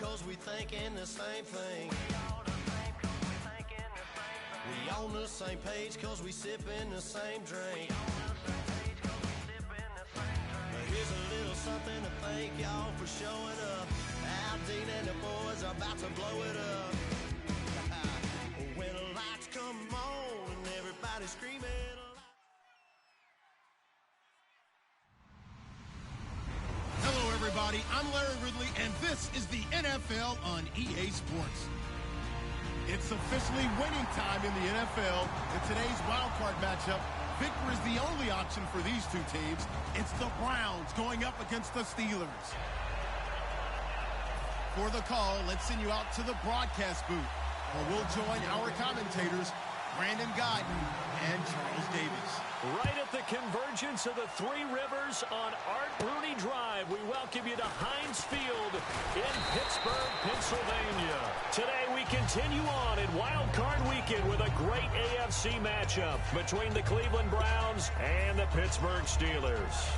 cause we thinking the same thing. We on the same page cause we sipping the same drink. But here's a little something to thank y'all for showing up. Al Dean and the boys are about to blow it up. When the lights come on and everybody's screaming. Hello, everybody. I'm Larry Ridley, and this is the NFL on EA Sports. It's officially winning time in the NFL. In today's wildcard matchup, victory is the only option for these two teams. It's the Browns going up against the Steelers. For the call, let's send you out to the broadcast booth, where we'll join our commentators, Brandon Guyton and Charles Davis. Right at the convergence of the Three Rivers on Art Rooney Drive, we welcome you to Heinz Field in Pittsburgh, Pennsylvania. Today we continue on in Wild Card Weekend with a great AFC matchup between the Cleveland Browns and the Pittsburgh Steelers.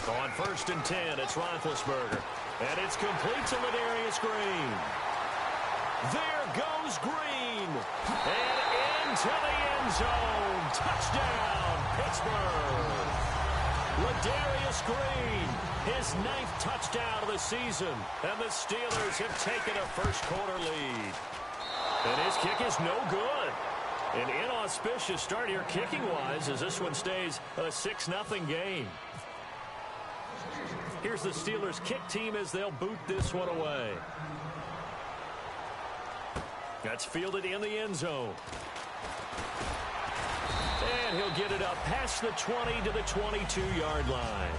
On 1st and 10, it's Roethlisberger. And it's complete to Ladarius Green. There goes Green. And into the end zone. Touchdown, Pittsburgh. Ladarius Green, his 9th touchdown of the season. And the Steelers have taken a first-quarter lead. And his kick is no good. An inauspicious start here kicking-wise as this one stays a 6-0 game. Here's the Steelers kick team as they'll boot this one away. That's fielded in the end zone. And he'll get it up past the 20 to the 22-yard line.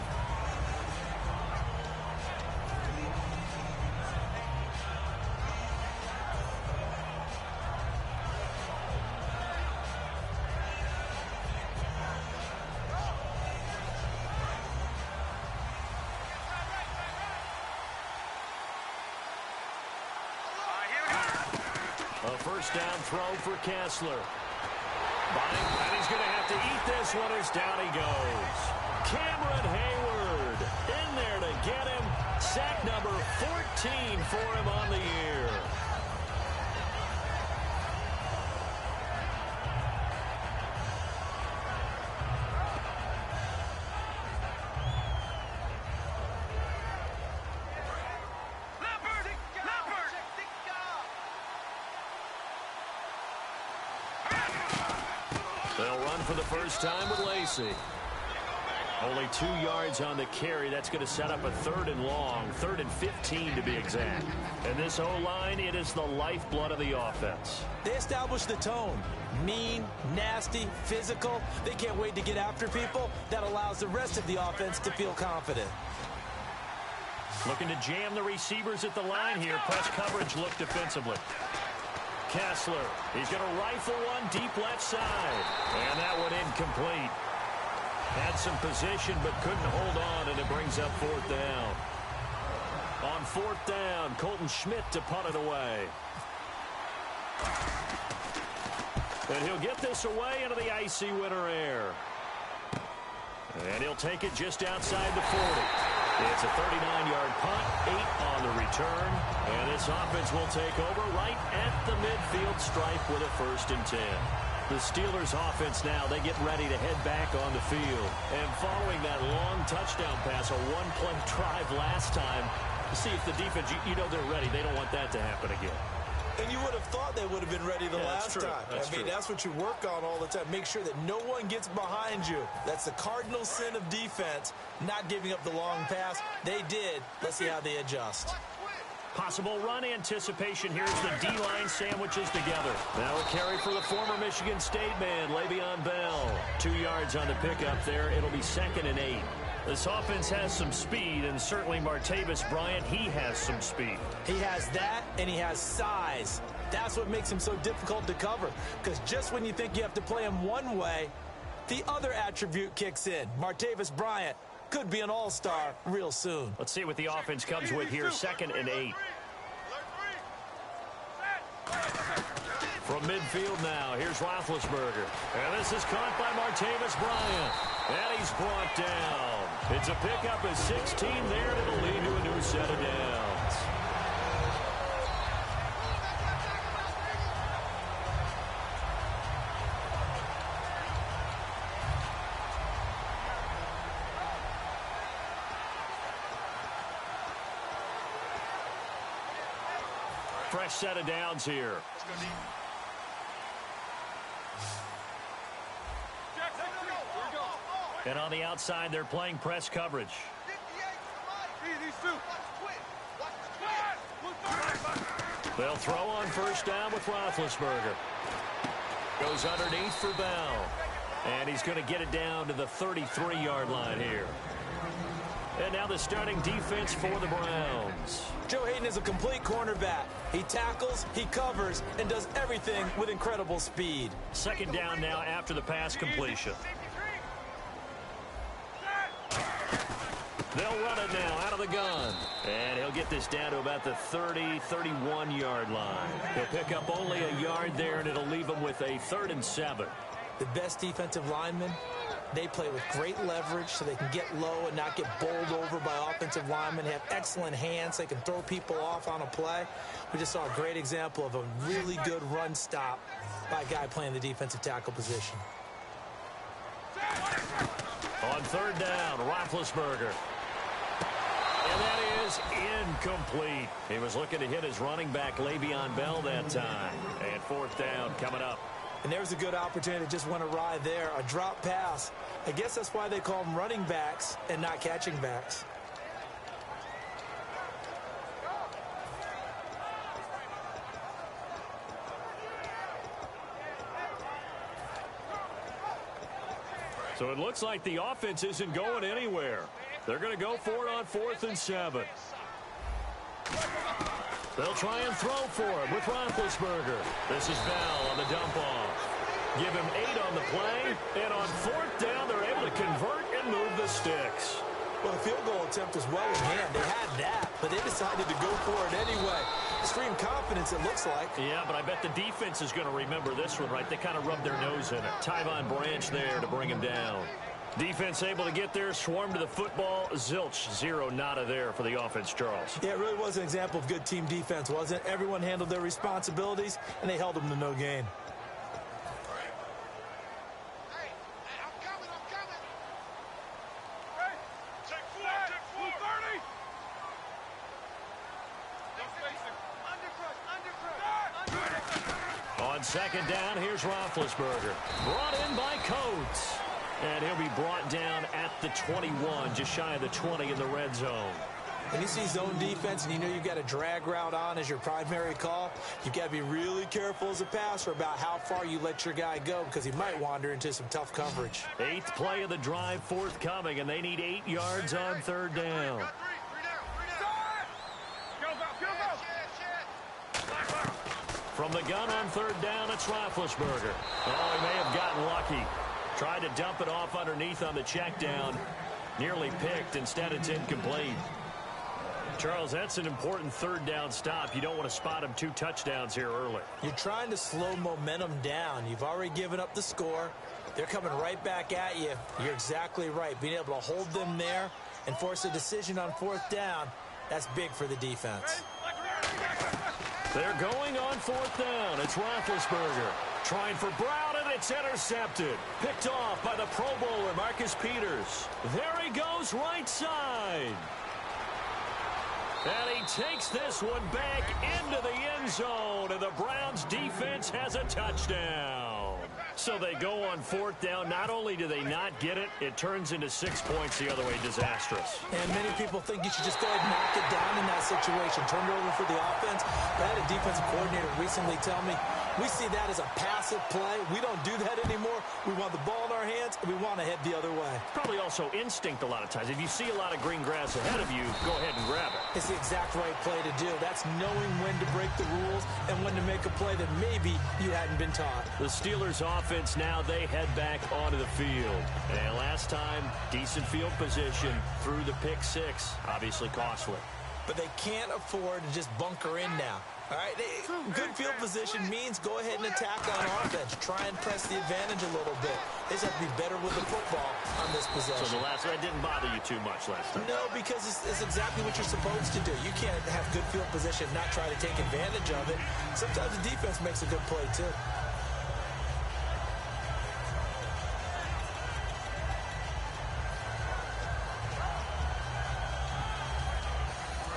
A first down throw for Kessler. And he's going to have to eat this one as down he goes. Cameron Hayward in there to get him. Sack number 14 for him on the year. They'll run for the first time with Lacy. Only 2 yards on the carry. That's going to set up a 3rd and long, 3rd and 15 to be exact. And this O-line, it is the lifeblood of the offense. They established the tone. Mean, nasty, physical. They can't wait to get after people. That allows the rest of the offense to feel confident. Looking to jam the receivers at the line here. Press coverage look defensively. Kessler, he's going to rifle one deep left side. And that one incomplete. Had some position but couldn't hold on, and it brings up 4th down. On 4th down, Colton Schmidt to punt it away. And he'll get this away into the icy winter air. And he'll take it just outside the 40. It's a 39-yard punt, 8 on the return. And this offense will take over right at the midfield stripe with a 1st and 10. The Steelers offense now, they get ready to head back on the field. And following that long touchdown pass, a one-play drive last time, see if the defense, you know they're ready. They don't want that to happen again. And you would have thought they would have been ready the last time. I mean, that's what you work on all the time. Make sure that no one gets behind you. That's the cardinal sin of defense, not giving up the long pass. They did. Let's see how they adjust. Possible run anticipation. Here's the D-line sandwiches together. Now a carry for the former Michigan State man, Le'Veon Bell. 2 yards on the pickup there. It'll be 2nd and 8. This offense has some speed, and certainly Martavis Bryant, he has some speed. He has that, and he has size. That's what makes him so difficult to cover, because just when you think you have to play him one way, the other attribute kicks in. Martavis Bryant could be an all-star real soon. Let's see what the offense comes with here. 2nd and 8. From midfield now, here's Roethlisberger. And this is caught by Martavis Bryant. And he's brought down. It's a pickup of 16 there, and it'll lead to a new set of downs. Fresh set of downs here. And on the outside, they're playing press coverage. They'll throw on first down with Roethlisberger. Goes underneath for Bell. And he's going to get it down to the 33-yard line here. And now the starting defense for the Browns. Joe Hayden is a complete cornerback. He tackles, he covers, and does everything with incredible speed. 2nd down now after the pass completion. They'll run it now out of the gun. And he'll get this down to about the 30, 31-yard line. He'll pick up only a yard there, and it'll leave him with a 3rd and 7. The best defensive linemen, they play with great leverage so they can get low and not get bowled over by offensive linemen. They have excellent hands. They can throw people off on a play. We just saw a great example of a really good run stop by a guy playing the defensive tackle position. On 3rd down, Roethlisberger. And that is incomplete. He was looking to hit his running back, Le'Veon Bell, that time. And 4th down coming up. And there's a good opportunity that just went awry there. A drop pass. I guess that's why they call them running backs and not catching backs. So it looks like the offense isn't going anywhere. They're going to go for it on 4th and 7. They'll try and throw for it with Roethlisberger. This is Bell on the dump off. Give him 8 on the play, and on 4th down, they're able to convert and move the sticks. Well, the field goal attempt was well in hand. They had that, but they decided to go for it anyway. Extreme confidence, it looks like. Yeah, but I bet the defense is going to remember this one, right? They kind of rubbed their nose in it. Tyvon Branch there to bring him down. Defense able to get there, swarm to the football. Zilch, 0, nada there for the offense, Charles. Yeah, it really was an example of good team defense, wasn't it? Everyone handled their responsibilities, and they held them to no gain. On 2nd down, here's Roethlisberger. Brought in by Coates. And he'll be brought down at the 21, just shy of the 20 in the red zone. When you see zone defense and you know you've got a drag route on as your primary call, you've got to be really careful as a passer about how far you let your guy go because he might wander into some tough coverage. 8th play of the drive forthcoming, and they need 8 yards on 3rd down. From the gun on 3rd down, it's Roethlisberger. Oh, he may have gotten lucky. Tried to dump it off underneath on the check down. Nearly picked. Instead, it's incomplete. Charles, that's an important 3rd down stop. You don't want to spot him 2 touchdowns here early. You're trying to slow momentum down. You've already given up the score. They're coming right back at you. You're exactly right. Being able to hold them there and force a decision on 4th down, that's big for the defense. They're going on 4th down. It's Roethlisberger. Trying for Brown, and it's intercepted. Picked off by the Pro Bowler, Marcus Peters. There he goes, right side. And he takes this one back into the end zone, and the Browns defense has a touchdown. So they go on 4th down. Not only do they not get it, it turns into 6 points the other way. Disastrous. And many people think you should just go ahead and knock it down in that situation. Turn it over for the offense. But I had a defensive coordinator recently tell me, We see that as a passive play. We don't do that anymore. We want the ball in our hands, and we want to head the other way. Probably also instinct a lot of times. If you see a lot of green grass ahead of you, go ahead and grab it. It's the exact right play to do. That's knowing when to break the rules and when to make a play that maybe you hadn't been taught. The Steelers offense now, they head back onto the field. And last time, decent field position through the pick six. Obviously costly. But they can't afford to just bunker in now. All right, good field position means go ahead and attack on offense. Try and press the advantage a little bit. They just have to be better with the football on this possession. So the last one didn't bother you too much last time? No, because it's exactly what you're supposed to do. You can't have good field position and not try to take advantage of it. Sometimes the defense makes a good play, too.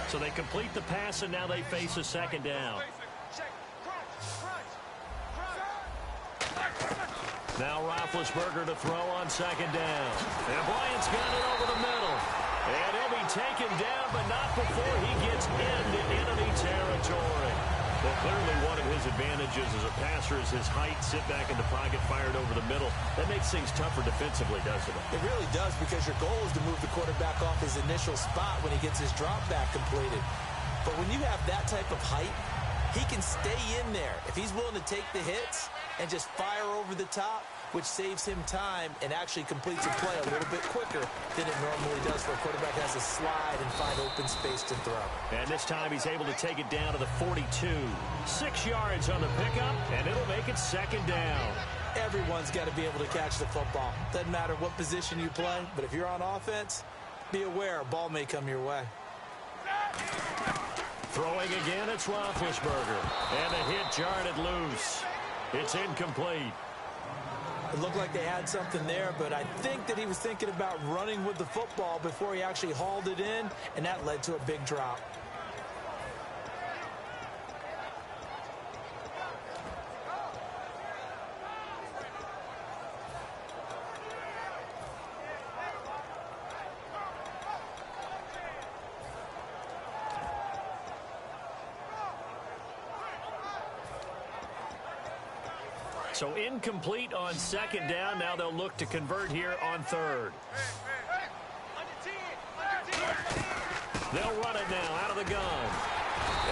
So they complete the pass, and now they face a second down. Now Roethlisberger to throw on second down. And Bryant's got it over the middle. And he'll be taken down, but not before he gets into enemy territory. Well, clearly one of his advantages as a passer is his height. Sit back in the pocket, fired over the middle. That makes things tougher defensively, doesn't it? It really does, because your goal is to move the quarterback off his initial spot when he gets his drop back completed. But when you have that type of height, he can stay in there. If he's willing to take the hits and just fire over the top, which saves him time and actually completes a play a little bit quicker than it normally does for a quarterback has to slide and find open space to throw. And this time he's able to take it down to the 42. 6 yards on the pickup, and it'll make it second down. Everyone's got to be able to catch the football. Doesn't matter what position you play, but if you're on offense, be aware a ball may come your way. Throwing again, it's Roethlisberger. And the hit jarred it loose. It's incomplete. It looked like they had something there, but I think that he was thinking about running with the football before he actually hauled it in, and that led to a big drop. So incomplete on second down. Now they'll look to convert here on third. They'll run it now out of the gun.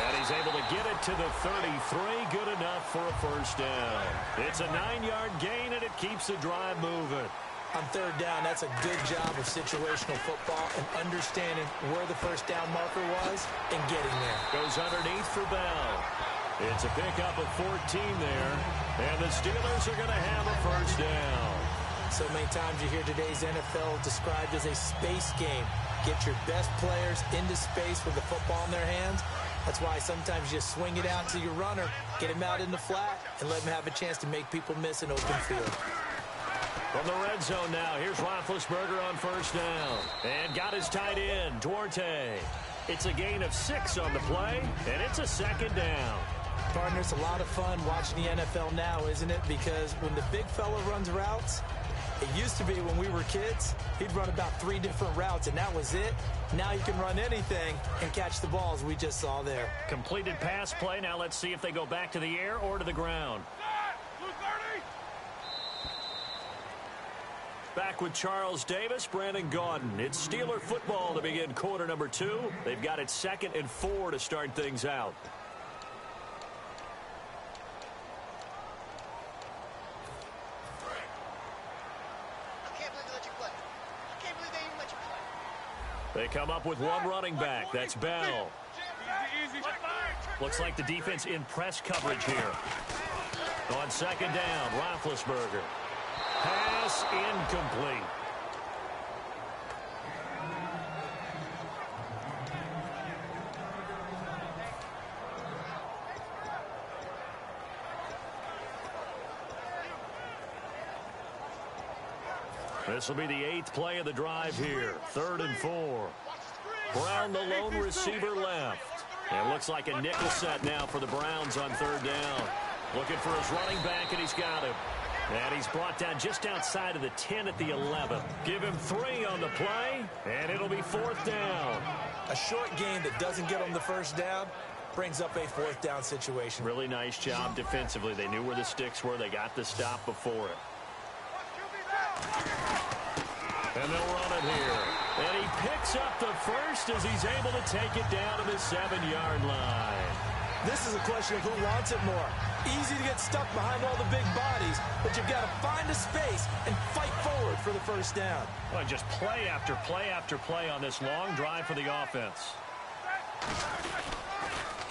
And he's able to get it to the 33. Good enough for a first down. It's a 9-yard gain, and it keeps the drive moving. On third down, that's a good job of situational football and understanding where the first down marker was and getting there. Goes underneath for Bell. It's a pickup of 14 there. And the Steelers are going to have a first down. So many times you hear today's NFL described as a space game. Get your best players into space with the football in their hands. That's why sometimes you swing it out to your runner, get him out in the flat, and let him have a chance to make people miss an open field. From the red zone now, here's Roethlisberger on first down. And got his tight end, Duarte. It's a gain of 6 on the play, and it's a second down. Partner, it's a lot of fun watching the NFL now, isn't it? Because when the big fella runs routes, it used to be when we were kids, he'd run about 3 different routes, and that was it. Now you can run anything and catch the balls we just saw there. Completed pass play. Now let's see if they go back to the air or to the ground. Back with Charles Davis, Brandon Gaudin. It's Steeler football to begin quarter number 2. They've got it 2nd and 4 to start things out. They come up with one running back. That's Bell. Looks like the defense in press coverage here. On second down, Roethlisberger. Pass incomplete. This will be the 8th play of the drive here. 3rd and 4. Brown, the lone receiver, left. And it looks like a nickel set now for the Browns on 3rd down. Looking for his running back, and he's got him. And he's brought down just outside of the 10 at the 11. Give him 3 on the play, and it'll be 4th down. A short game that doesn't get him the first down brings up a fourth down situation. Really nice job defensively. They knew where the sticks were. They got the stop before it. And they'll run it here. And he picks up the first as he's able to take it down to the 7-yard line. This is a question of who wants it more. Easy to get stuck behind all the big bodies, but you've got to find a space and fight forward for the first down. Well, just play after play after play on this long drive for the offense.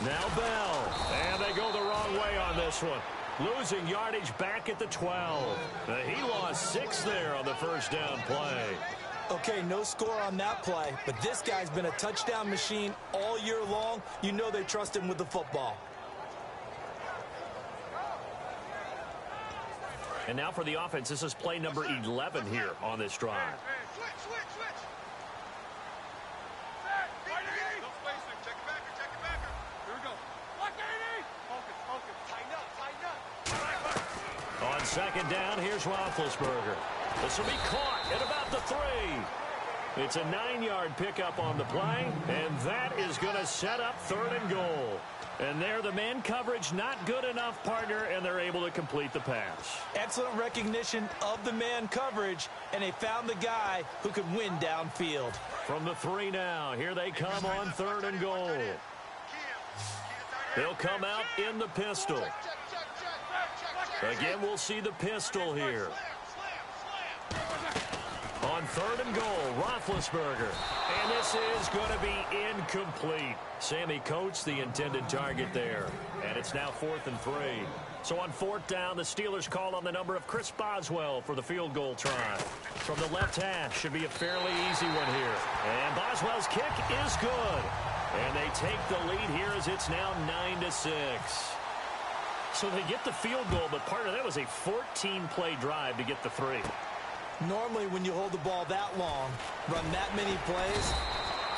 Now Bell. And they go the wrong way on this one. Losing yardage back at the 12. He lost 6 there on the first down play. Okay, no score on that play, but this guy's been a touchdown machine all year long. You know they trust him with the football. And now for the offense, this is play number 11 here on this drive. On second down, here's Roethlisberger. This will be caught at about the 3. It's a 9-yard pickup on the play, and that is going to set up 3rd and goal. And there, the man coverage not good enough, partner, and they're able to complete the pass. Excellent recognition of the man coverage, and they found the guy who could win downfield. From the 3 now, here they come on 3rd and goal. They'll come out in the pistol. Again, we'll see the pistol here. On 3rd and goal, Roethlisberger. And this is going to be incomplete. Sammy Coates, the intended target there. And it's now 4th and 3. So on 4th down, the Steelers call on the number of Chris Boswell for the field goal try. From the left hash, should be a fairly easy one here. And Boswell's kick is good. And they take the lead here as it's now 9-6. So they get the field goal, but part of that was a 14-play drive to get the 3. Normally, when you hold the ball that long, run that many plays,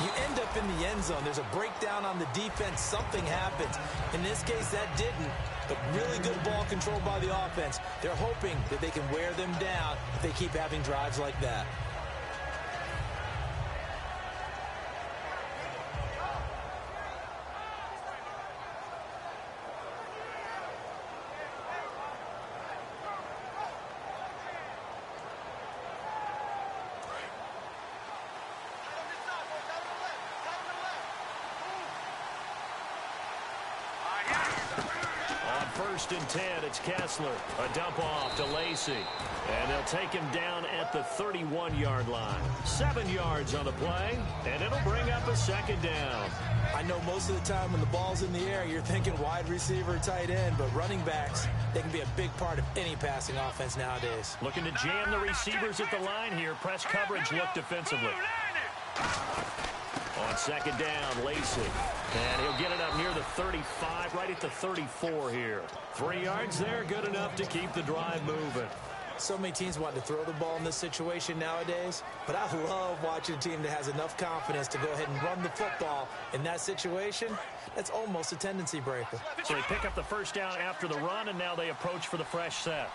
you end up in the end zone. There's a breakdown on the defense. Something happens. In this case, that didn't, but really good ball control by the offense. They're hoping that they can wear them down if they keep having drives like that. First and 10, it's Kessler. A dump off to Lacey. And they'll take him down at the 31-yard line. 7 yards on the play, and it'll bring up a 2nd down. I know most of the time when the ball's in the air, you're thinking wide receiver, tight end, but running backs, they can be a big part of any passing offense nowadays. Looking to jam the receivers at the line here. Press coverage look defensively. On 2nd down, Lacey. And he'll get it up near the 35, right at the 34 here. 3 yards there, good enough to keep the drive moving. So many teams want to throw the ball in this situation nowadays, but I love watching a team that has enough confidence to go ahead and run the football. In that situation, that's almost a tendency breaker. So they pick up the first down after the run, and now they approach for the fresh set.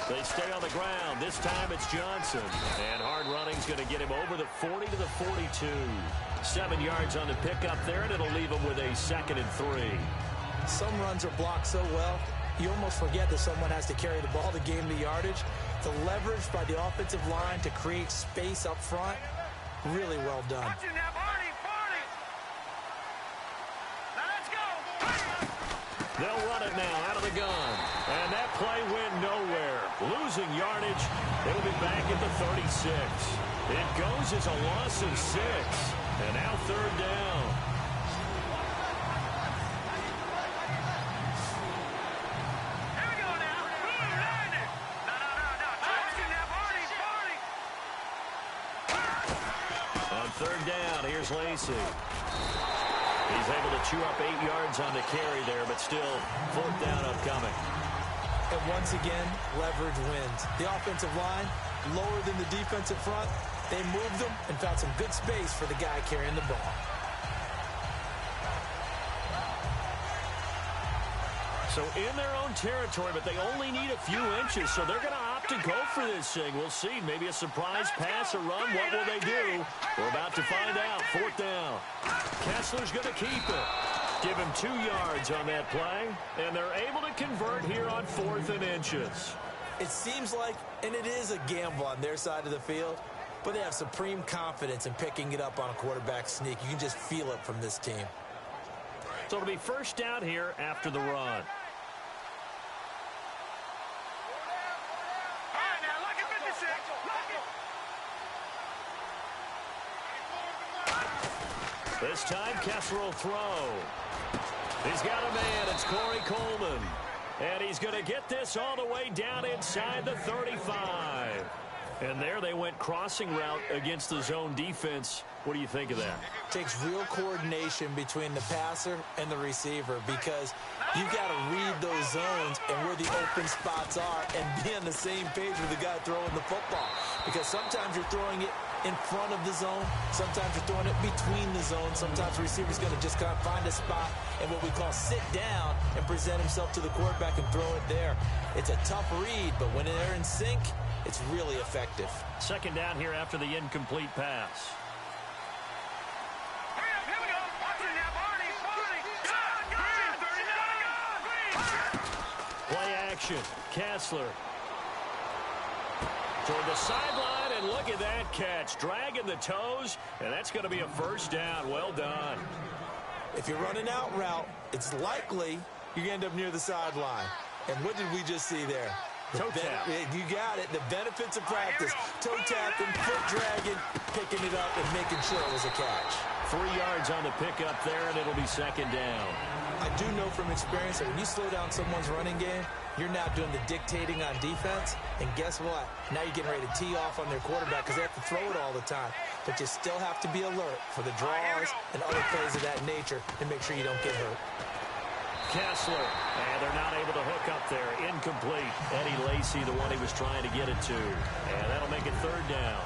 They stay on the ground. This time it's Johnson. And hard running's going to get him over the 40 to the 42. 7 yards on the pickup there, and it'll leave him with a 2nd and 3. Some runs are blocked so well, you almost forget that someone has to carry the ball to gain the yardage. The leverage by the offensive line to create space up front, really well done. They'll run it now out of the gun. And that play went nowhere. Losing yardage. It'll be back at the 36. It goes as a loss of 6. And now 3rd down. Here we go now. On 3rd down, here's Lacey. He's able to chew up 8 yards on the carry there, but still 4th down upcoming. And once again, leverage wins. The offensive line, lower than the defensive front, they moved them and found some good space for the guy carrying the ball. So in their own territory, but they only need a few inches, so they're going to opt to go for this thing. We'll see. Maybe a surprise pass or run. What will they do? We're about to find out. 4th down. Kessler's going to keep it. Give him 2 yards on that play. And they're able to convert here on 4th and inches. It seems like, and it is a gamble on their side of the field, but they have supreme confidence in picking it up on a quarterback sneak. You can just feel it from this team. So it'll be 1st down here after the run. This time, Kessler will throw. He's got a man. It's Corey Coleman. And he's going to get this all the way down inside the 35. And there they went crossing route against the zone defense. What do you think of that? Takes real coordination between the passer and the receiver because you got to read those zones and where the open spots are and be on the same page with the guy throwing the football. Because sometimes you're throwing it in front of the zone. Sometimes you're throwing it between the zones. Sometimes the receiver's going to just kind of find a spot and what we call sit down and present himself to the quarterback and throw it there. It's a tough read, but when they're in sync, it's really effective. 2nd down here after the incomplete pass. Play action. Kessler toward the sideline, and look at that catch. Dragging the toes, and that's going to be a 1st down. Well done. If you're running out route, it's likely you're going to end up near the sideline. And what did we just see there? Toe tap. You got it. The benefits of practice. Toe tapping, foot dragging, picking it up, and making sure it was a catch. 3 yards on the pickup there, and it'll be 2nd down. I do know from experience that when you slow down someone's running game, you're now doing the dictating on defense. And guess what? Now you're getting ready to tee off on their quarterback because they have to throw it all the time. But you still have to be alert for the draws and other plays of that nature and make sure you don't get hurt. Kessler, and they're not able to hook up there. Incomplete. Eddie Lacy, the one he was trying to get it to. And that'll make it 3rd down.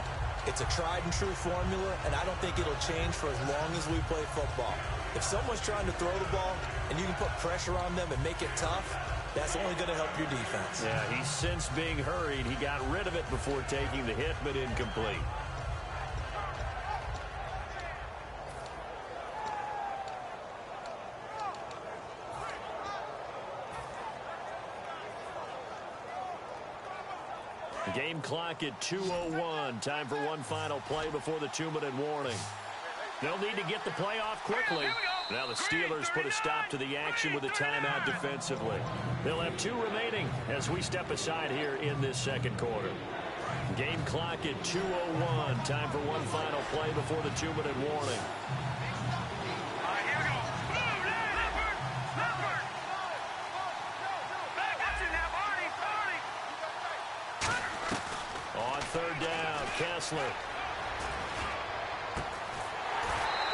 It's a tried-and-true formula, and I don't think it'll change for as long as we play football. If someone's trying to throw the ball and you can put pressure on them and make it tough, that's only going to help your defense. Yeah, he's since being hurried. He got rid of it before taking the hit, but incomplete. Game clock at 2:01. Time for one final play before the 2-minute warning. They'll need to get the play off quickly. Now the Steelers put a stop to the action with a timeout defensively. They'll have 2 remaining as we step aside here in this 2nd quarter. Game clock at 2:01. Time for one final play before the 2-minute warning. On 3rd down, Kessler.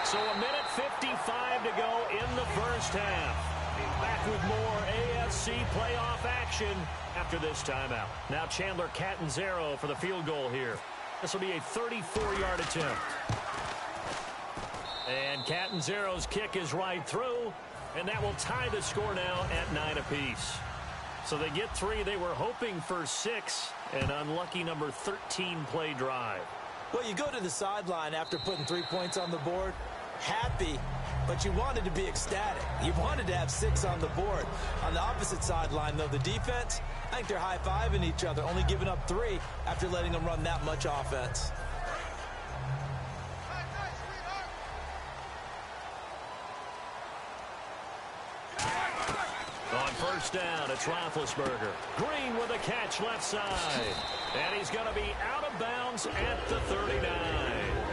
So 1:55 to go in the 1st half. Back with more AFC playoff action after this timeout. Now Chandler Catanzaro for the field goal here. This will be a 34-yard attempt. And Catanzaro's kick is right through, and that will tie the score now at 9 apiece. So they get 3. They were hoping for 6. An unlucky number 13 play drive. Well, you go to the sideline after putting 3 points on the board, happy, but you wanted to be ecstatic. You wanted to have 6 on the board. On the opposite sideline, though, the defense, I think they're high-fiving each other, only giving up 3 after letting them run that much offense. On 1st down, it's Roethlisberger. Green with a catch left side. And he's going to be out of bounds at the 39.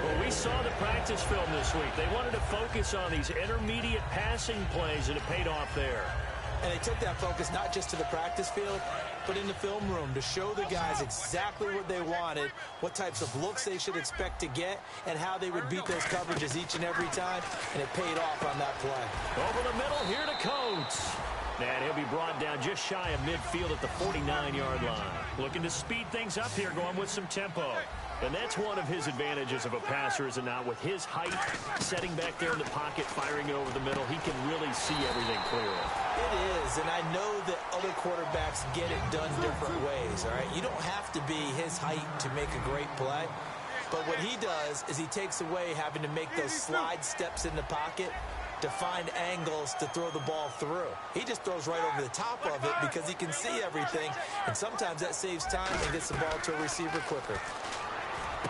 Well, we saw the practice film this week. They wanted to focus on these intermediate passing plays, and it paid off there. And they took that focus not just to the practice field, but in the film room to show the guys exactly what they wanted, what types of looks they should expect to get, and how they would beat those coverages each and every time, and it paid off on that play. Over the middle here to Coates. And he'll be brought down just shy of midfield at the 49-yard line. Looking to speed things up here, going with some tempo. And that's one of his advantages of a passer, is it not? With his height, setting back there in the pocket, firing it over the middle, he can really see everything clearly. It is, and I know that other quarterbacks get it done different ways, all right? You don't have to be his height to make a great play. But what he does is he takes away having to make those slide steps in the pocket to find angles to throw the ball through. He just throws right over the top of it because he can see everything, and sometimes that saves time and gets the ball to a receiver quicker.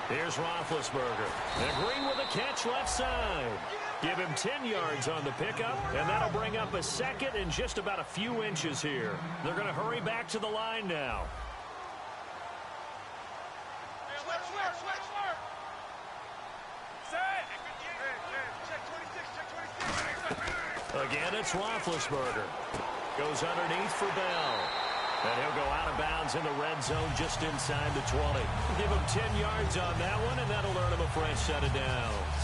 Here's Roethlisberger. And Green with a catch left side. Give him 10 yards on the pickup, and that'll bring up a second and just about a few inches here. They're going to hurry back to the line now. Again, it's Roethlisberger. Goes underneath for Bell. And he'll go out of bounds in the red zone just inside the 20. Give him 10 yards on that one, and that'll earn him a fresh set of downs.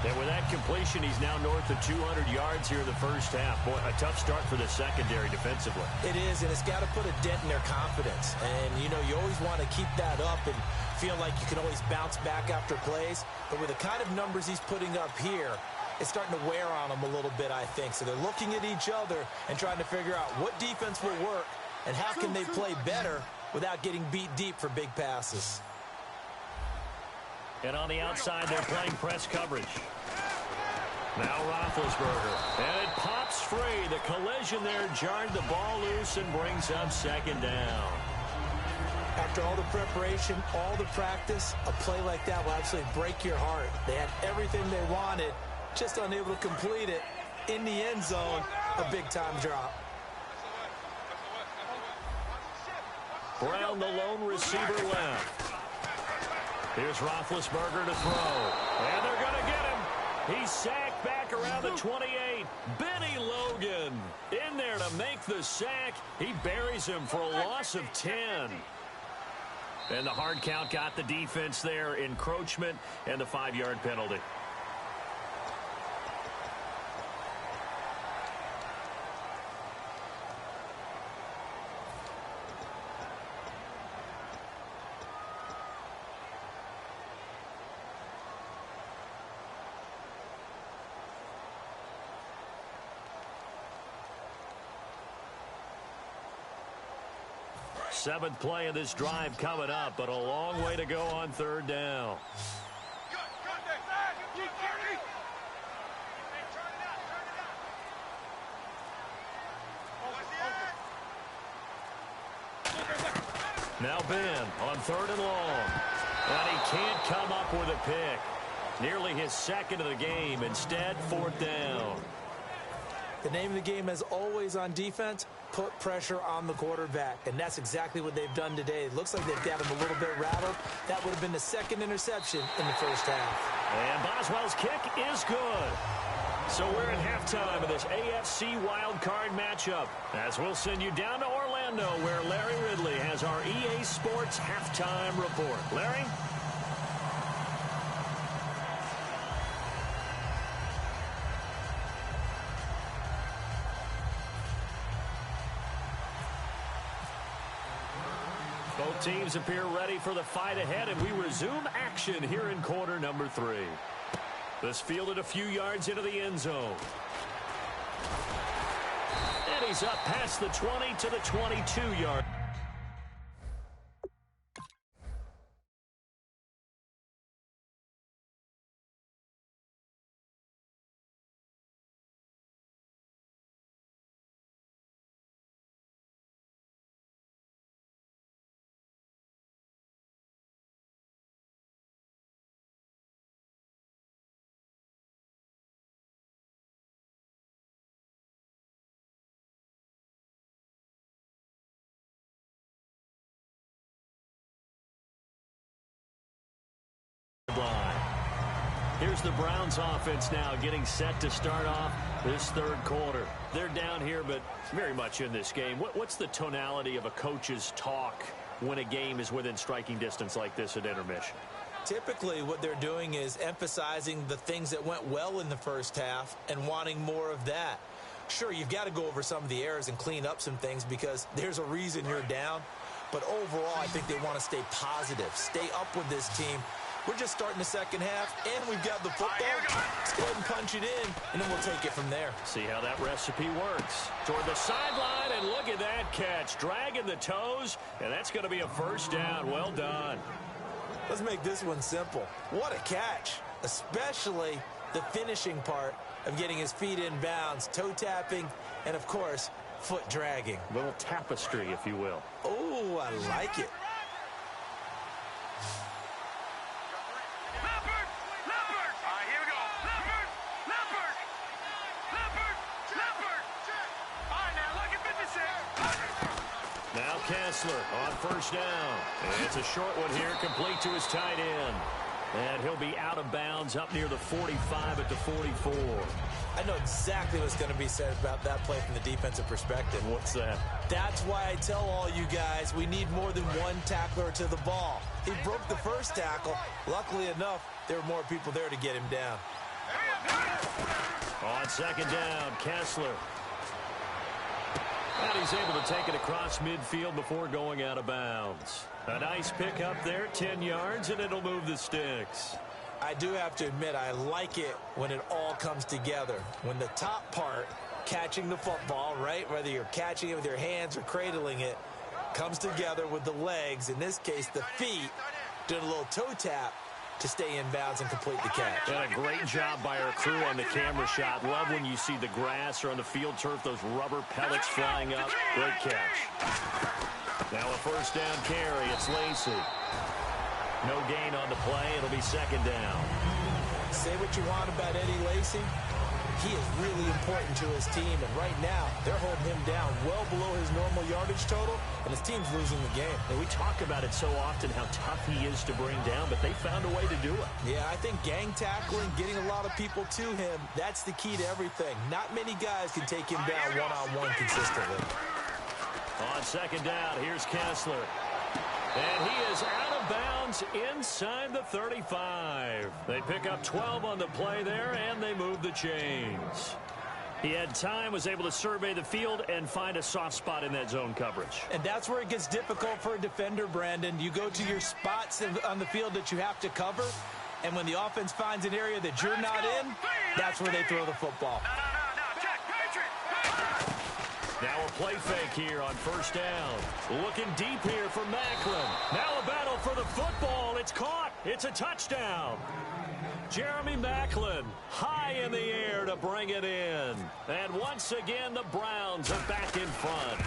And with that completion, he's now north of 200 yards here in the first half. Boy, a tough start for the secondary defensively. It is, and it's got to put a dent in their confidence. And, you know, you always want to keep that up and feel like you can always bounce back after plays. But with the kind of numbers he's putting up here, it's starting to wear on them a little bit, I think. So they're looking at each other and trying to figure out what defense will work and how can they play better without getting beat deep for big passes. And on the outside, they're playing press coverage. Now Roethlisberger. And it pops free. The collision there jarred the ball loose and brings up second down. After all the preparation, all the practice, a play like that will absolutely break your heart. They had everything they wanted, just unable to complete it. In the end zone, a big-time drop. Brown, the lone receiver left. Here's Roethlisberger to throw. And they're going to get him. He's sacked back around the 28. Benny Logan in there to make the sack. He buries him for a loss of 10. And the hard count got the defense there. Encroachment and the 5-yard penalty. Seventh play of this drive coming up, but a long way to go on third down. Now Ben on third and long. And he can't come up with a pick. Nearly his second of the game. Instead, fourth down. The name of the game, as always on defense, put pressure on the quarterback. And that's exactly what they've done today. It looks like they've got him a little bit rattled. That would have been the second interception in the first half. And Boswell's kick is good. So we're at halftime of this AFC wildcard matchup. As we'll send you down to Orlando, where Larry Ridley has our EA Sports halftime report. Larry? Both teams appear ready for the fight ahead, and we resume action here in quarter number 3. This fielded a few yards into the end zone. And he's up past the 20 to the 22-yard. Here's the Browns offense now getting set to start off this third quarter. They're down here, but very much in this game. What's the tonality of a coach's talk when a game is within striking distance like this at intermission? Typically, what they're doing is emphasizing the things that went well in the first half and wanting more of that. Sure, you've got to go over some of the errors and clean up some things because there's a reason you're down. But overall, I think they want to stay positive, stay up with this team. We're just starting the second half, and we've got the football. Let's go ahead and punch it in, and then we'll take it from there. See how that recipe works. Toward the sideline, and look at that catch. Dragging the toes, and that's going to be a first down. Well done. Let's make this one simple. What a catch, especially the finishing part of getting his feet in bounds, toe tapping, and, of course, foot dragging. A little tapestry, if you will. Oh, I like it. Now Kessler on first down. And it's a short one here, complete to his tight end. And he'll be out of bounds up near the 45 at the 44. I know exactly what's going to be said about that play from the defensive perspective. What's that? That's why I tell all you guys we need more than one tackler to the ball. He broke the first tackle. Luckily enough, there were more people there to get him down. On second down, Kessler. And he's able to take it across midfield before going out of bounds. A nice pickup there, 10 yards, and it'll move the sticks. I do have to admit, I like it when it all comes together. When the top part, catching the football, right, whether you're catching it with your hands or cradling it, comes together with the legs, in this case the feet, doing a little toe tap to stay in bounds and complete the catch. And a great job by our crew on the camera shot. Love when you see the grass or on the field turf, those rubber pellets flying up. Great catch. Now a first down carry. It's Lacy. No gain on the play. It'll be second down. Say what you want about Eddie Lacy. He is really important to his team, and right now they're holding him down well below his normal yardage total, and his team's losing the game. And we talk about it so often, how tough he is to bring down, but they found a way to do it. Yeah, I think gang tackling, getting a lot of people to him, that's the key to everything. Not many guys can take him down one-on-one consistently. On second down, here's Kessler. And he is out of bounds inside the 35. They pick up 12 on the play there, and they move the chains. He had time, was able to survey the field and find a soft spot in that zone coverage. And that's where it gets difficult for a defender, Brandon. You go to your spots on the field that you have to cover, and when the offense finds an area that you're not in, that's where they throw the football. Now a play fake here on first down. Looking deep here for Macklin. Now a battle for the football. It's caught. It's a touchdown. Jeremy Macklin high in the air to bring it in. And once again, the Browns are back in front.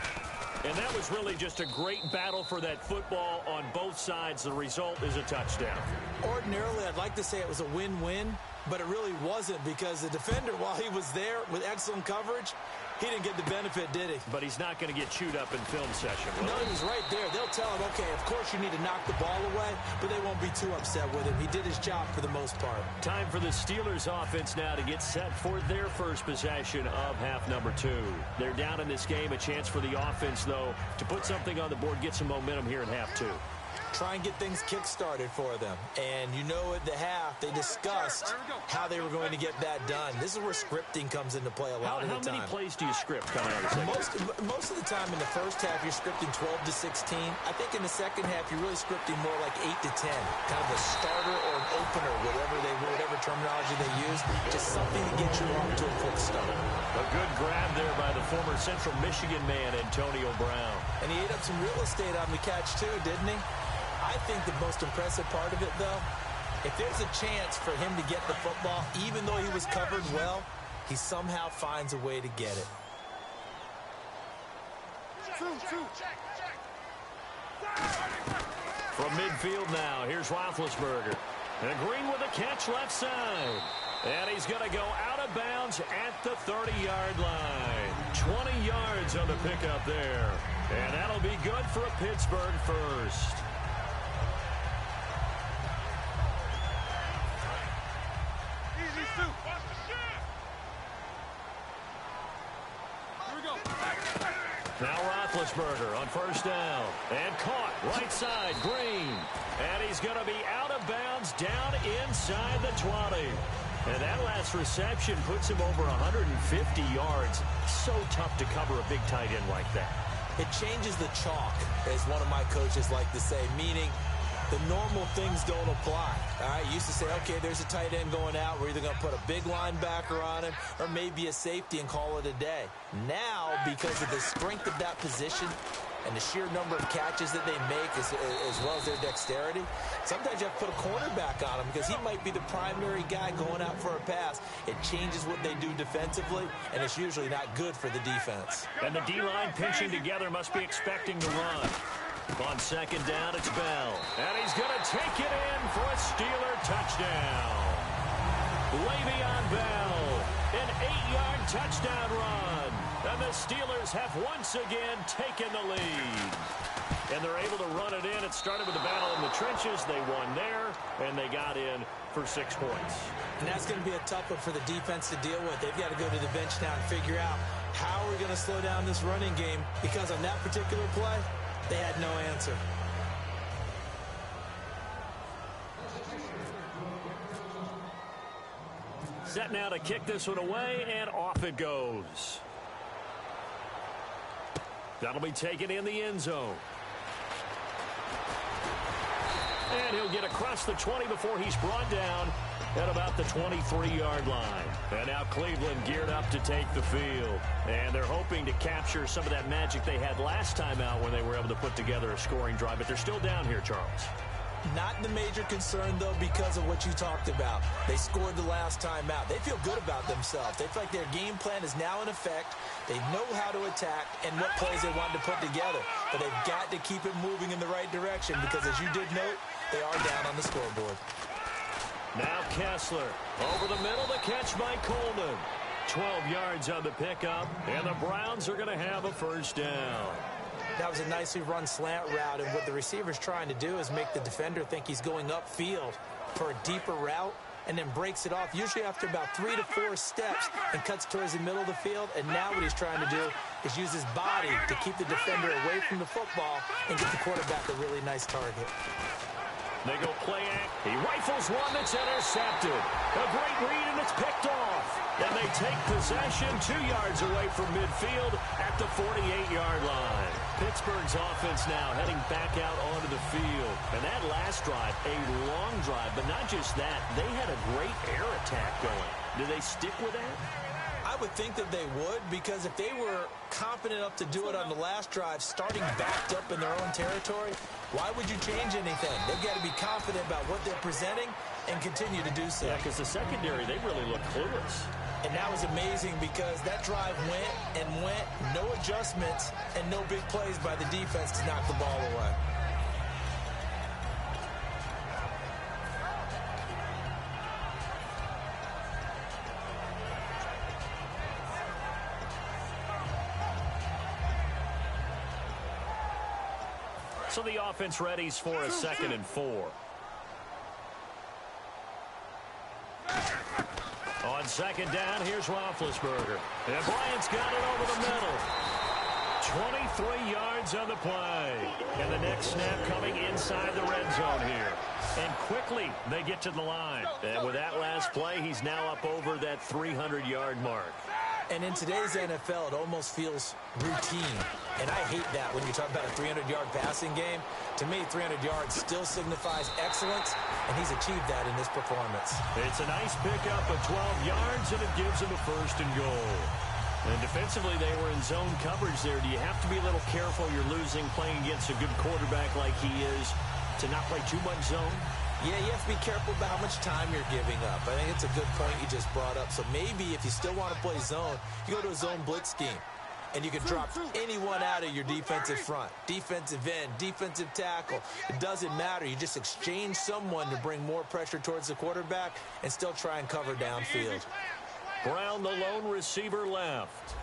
And that was really just a great battle for that football on both sides. The result is a touchdown. Ordinarily, I'd like to say it was a win-win, but it really wasn't because the defender, while he was there with excellent coverage, he didn't get the benefit, did he? But he's not going to get chewed up in film session, will No, he? he was right there. They'll tell him, okay, of course you need to knock the ball away, but they won't be too upset with him. He did his job for the most part. Time for the Steelers offense now to get set for their first possession of half number 2. They're down in this game. A chance for the offense, though, to put something on the board, get some momentum here in half 2. Try and get things kick-started for them. And you know at the half, they discussed how they were going to get that done. This is where scripting comes into play a lot of the time. How many plays do you script coming out of the second? Most of the time in the first half, you're scripting 12 to 16. I think in the second half, you're really scripting more like 8 to 10. Kind of a starter or an opener, whatever terminology they use. Just something to get you off to a quick start. A good grab there by the former Central Michigan man, Antonio Brown. And he ate up some real estate on the catch, too, didn't he? I think the most impressive part of it, though, if there's a chance for him to get the football, even though he was covered well, he somehow finds a way to get it. From midfield now, here's Roethlisberger. And Green with a catch left side. And he's going to go out of bounds at the 30-yard line. 20 yards on the pickup there. And that'll be good for a Pittsburgh first. Now Roethlisberger on first down. And caught right side, Green. And he's going to be out of bounds down inside the 20. And that last reception puts him over 150 yards. So tough to cover a big tight end like that. It changes the chalk, as one of my coaches like to say, meaning the normal things don't apply. All right, you used to say, okay, there's a tight end going out. We're either going to put a big linebacker on him or maybe a safety and call it a day. Now, because of the strength of that position and the sheer number of catches that they make as well as their dexterity, sometimes you have to put a cornerback on him because he might be the primary guy going out for a pass. It changes what they do defensively, and it's usually not good for the defense. And the D-line pinching together must be expecting to run. On second down, it's Bell. And he's going to take it in for a Steeler touchdown. Le'Veon Bell, an 8-yard touchdown run. And the Steelers have once again taken the lead. And they're able to run it in. It started with the battle in the trenches. They won there, and they got in for 6 points. And that's going to be a tough one for the defense to deal with. They've got to go to the bench now and figure out how we're going to slow down this running game, because on that particular play, they had no answer. Set now to kick this one away, and off it goes. That'll be taken in the end zone. And he'll get across the 20 before he's brought down at about the 23-yard line. And now Cleveland geared up to take the field. And they're hoping to capture some of that magic they had last time out when they were able to put together a scoring drive. But they're still down here, Charles. Not the major concern, though, because of what you talked about. They scored the last time out. They feel good about themselves. They feel like their game plan is now in effect. They know how to attack and what plays they want to put together. But they've got to keep it moving in the right direction because, as you did note, they are down on the scoreboard. Now Kessler over the middle to catch by Coleman. 12 yards on the pickup, and the Browns are going to have a first down. That was a nicely run slant route, and what the receiver's trying to do is make the defender think he's going upfield for a deeper route and then breaks it off, usually after about 3 to 4 steps, and cuts towards the middle of the field. And now what he's trying to do is use his body to keep the defender away from the football and get the quarterback a really nice target. They go play act. He rifles one that's intercepted. A great read, and it's picked off. And they take possession 2 yards away from midfield at the 48-yard line. Pittsburgh's offense now heading back out onto the field. And that last drive, a long drive, but not just that. They had a great air attack going. Do they stick with that? I would think that they would, because if they were confident enough to do it on the last drive, starting backed up in their own territory, why would you change anything? They've got to be confident about what they're presenting and continue to do so. Yeah, because the secondary, they really look clueless. And that was amazing because that drive went and went, no adjustments, and no big plays by the defense to knock the ball away. So the offense readies for a 2nd and 4. On second down, here's Roethlisberger. And Bryant's got it over the middle. 23 yards on the play. And the next snap coming inside the red zone here. And quickly they get to the line. And with that last play, he's now up over that 300-yard mark. And in today's NFL, it almost feels routine. And I hate that when you talk about a 300-yard passing game. To me, 300 yards still signifies excellence, and he's achieved that in this performance. It's a nice pickup of 12 yards, and it gives him a 1st and goal. And defensively, they were in zone coverage there. Do you have to be a little careful? You're losing playing against a good quarterback like he is to not play too much zone? Yeah, you have to be careful about how much time you're giving up. I think it's a good point you just brought up. So maybe if you still want to play zone, you go to a zone blitz scheme. And you can drop anyone out of your defensive front. Defensive end, defensive tackle. It doesn't matter. You just exchange someone to bring more pressure towards the quarterback and still try and cover downfield. Brown, the lone receiver, left.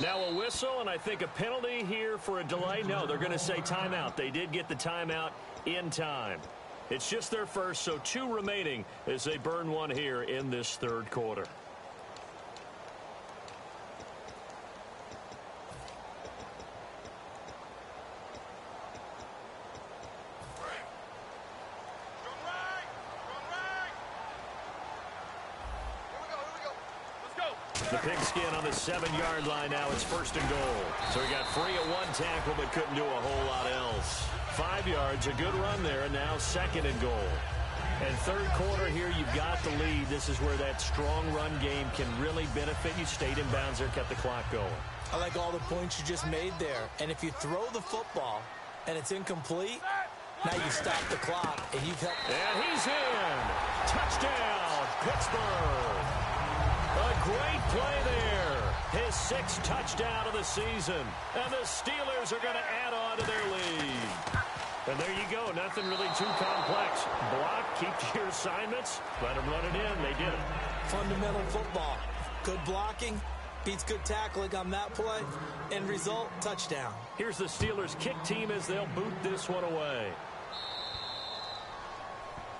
Now a whistle, and I think a penalty here for a delay. No, they're going to say timeout. They did get the timeout in time. It's just their first, so 2 remaining as they burn one here in this 3rd quarter. The pigskin on the 7-yard line now. It's 1st and goal. So he got free of one tackle but couldn't do a whole lot else. 5 yards, a good run there, and now 2nd and goal. And 3rd quarter here, you've got the lead. This is where that strong run game can really benefit you. Stayed in bounds there, kept the clock going. I like all the points you just made there. And if you throw the football and it's incomplete, now you stop the clock and you've helped. And he's in. Touchdown, Pittsburgh. A great play there. His 6th touchdown of the season. And the Steelers are going to add on to their lead. And there you go. Nothing really too complex. Block, keep to your assignments. Let them run it in. They did it. Fundamental football. Good blocking beats good tackling on that play. End result, touchdown. Here's the Steelers kick team as they'll boot this one away.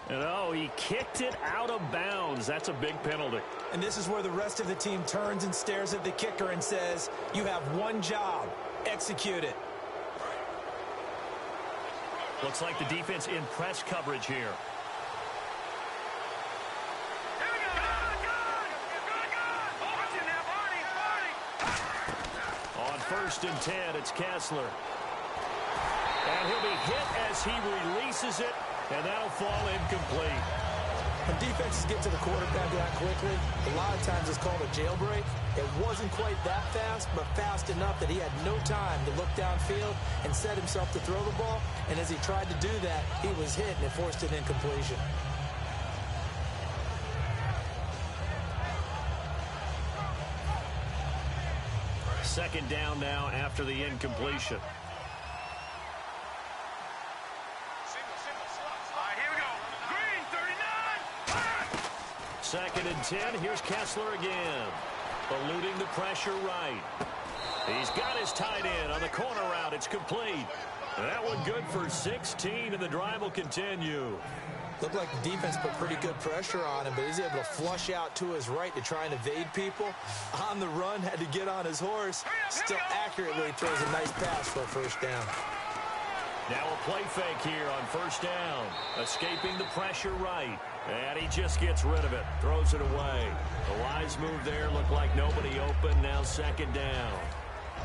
And oh, he kicked it out of bounds. That's a big penalty. And this is where the rest of the team turns and stares at the kicker and says, you have one job. Execute it. Looks like the defense in press coverage here. On 1st and 10, it's Kessler. And he'll be hit as he releases it, and that'll fall incomplete. When defenses get to the quarterback that quickly, a lot of times it's called a jailbreak. It wasn't quite that fast, but fast enough that he had no time to look downfield and set himself to throw the ball. And as he tried to do that, he was hit and it forced an incompletion. Second down now after the incompletion. Second and 10. Here's Kessler again. Eluding the pressure right. He's got his tight end on the corner route. It's complete. That one good for 16, and the drive will continue. Looked like the defense put pretty good pressure on him, but he's able to flush out to his right to try and evade people. On the run, had to get on his horse. Still accurately throws a nice pass for a 1st down. Now a play fake here on 1st down. Escaping the pressure right. And he just gets rid of it. Throws it away. The wise move there. Looked like nobody open. Now 2nd down.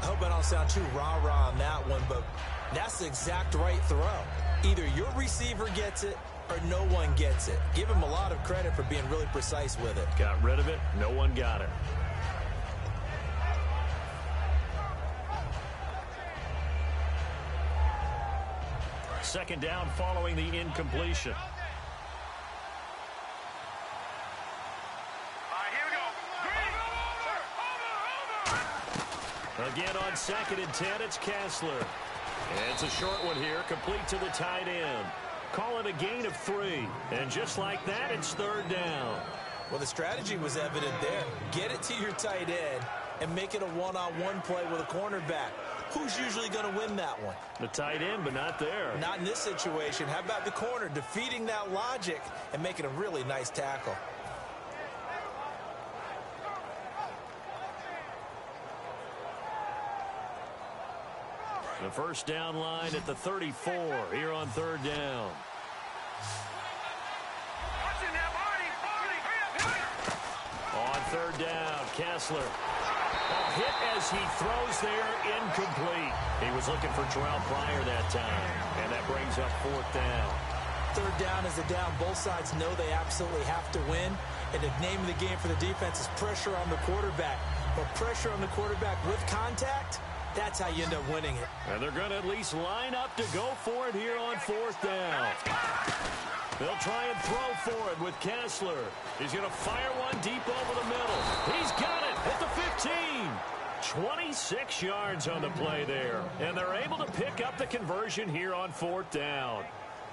I hope I don't sound too rah-rah on that one, but that's the exact right throw. Either your receiver gets it or no one gets it. Give him a lot of credit for being really precise with it. Got rid of it. No one got it. Second down following the incompletion. Again on 2nd and 10, it's Kessler. And it's a short one here, complete to the tight end. Call it a gain of 3. And just like that, it's 3rd down. Well, the strategy was evident there. Get it to your tight end and make it a one-on-one play with a cornerback. Who's usually going to win that one? The tight end, but not there. Not in this situation. How about the corner defeating that logic and making a really nice tackle? The 1st down line at the 34 here on 3rd down. On 3rd down, Kessler. A hit as he throws there, incomplete. He was looking for Terrell Pryor that time, and that brings up 4th down. 3rd down is the down. Both sides know they absolutely have to win, and the name of the game for the defense is pressure on the quarterback. But pressure on the quarterback with contact, that's how you end up winning it. And they're going to at least line up to go for it here on 4th down. They'll try and throw for it with Kessler. He's going to fire one deep over the middle. He's got it at the 15. 26 yards on the play there. And they're able to pick up the conversion here on 4th down.